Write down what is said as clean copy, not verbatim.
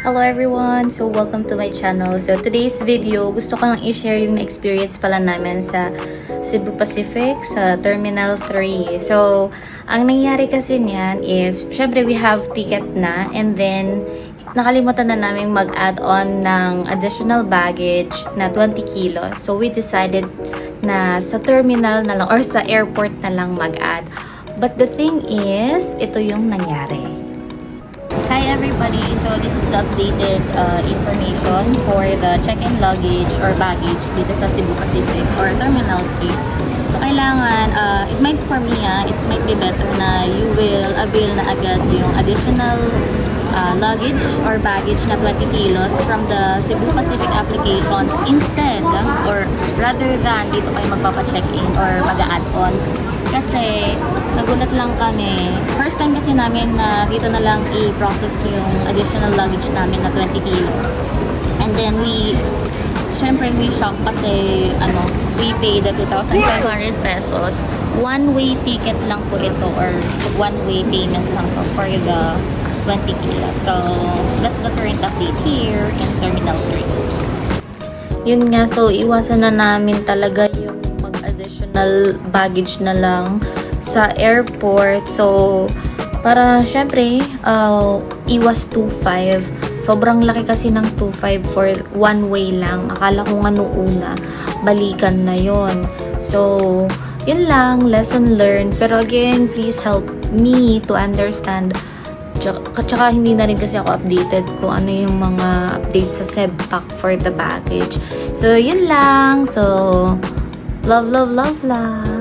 Hello everyone! So welcome to my channel. So today's video, gusto ko lang i-share yung experience pala namin sa Cebu Pacific sa Terminal 3. So ang nangyari kasi niyan is, syempre we have ticket na and then nakalimutan na namin mag-add on ng additional baggage na 20 kilos. So we decided na sa terminal na lang or sa airport na lang mag-add. But the thing is, ito yung nangyari. Hi everybody! So this is the updated information for the check-in luggage or baggage dito sa Cebu Pacific or Terminal 3. So kailangan, it might be better na you will avail na agad yung additional luggage or baggage na 20 kilos from the Cebu Pacific applications instead or rather than dito kayo magpapa-check-in or mag-add on. Kasi nagulat lang kami. First time kasi namin na dito na lang i-process yung additional luggage namin na 20 kilos. And then syempre we shocked kasi we paid the 2,500 pesos. One-way ticket lang po ito or one-way payment lang po for the 20 kilos. So that's the current update here in Terminal 3. Yun nga, so iwasan na namin talaga yung additional baggage na lang sa airport. So, para syempre, iwas 2.5. Sobrang laki kasi ng 2.5 for one way lang. Akala ko nga nung una, balikan na yon. So, yun lang, lesson learned. Pero again, please help me to understand. Tsaka hindi na rin kasi ako updated kung ano yung mga updates sa SebPac for the baggage. So, yun lang. So, love, love, love lang.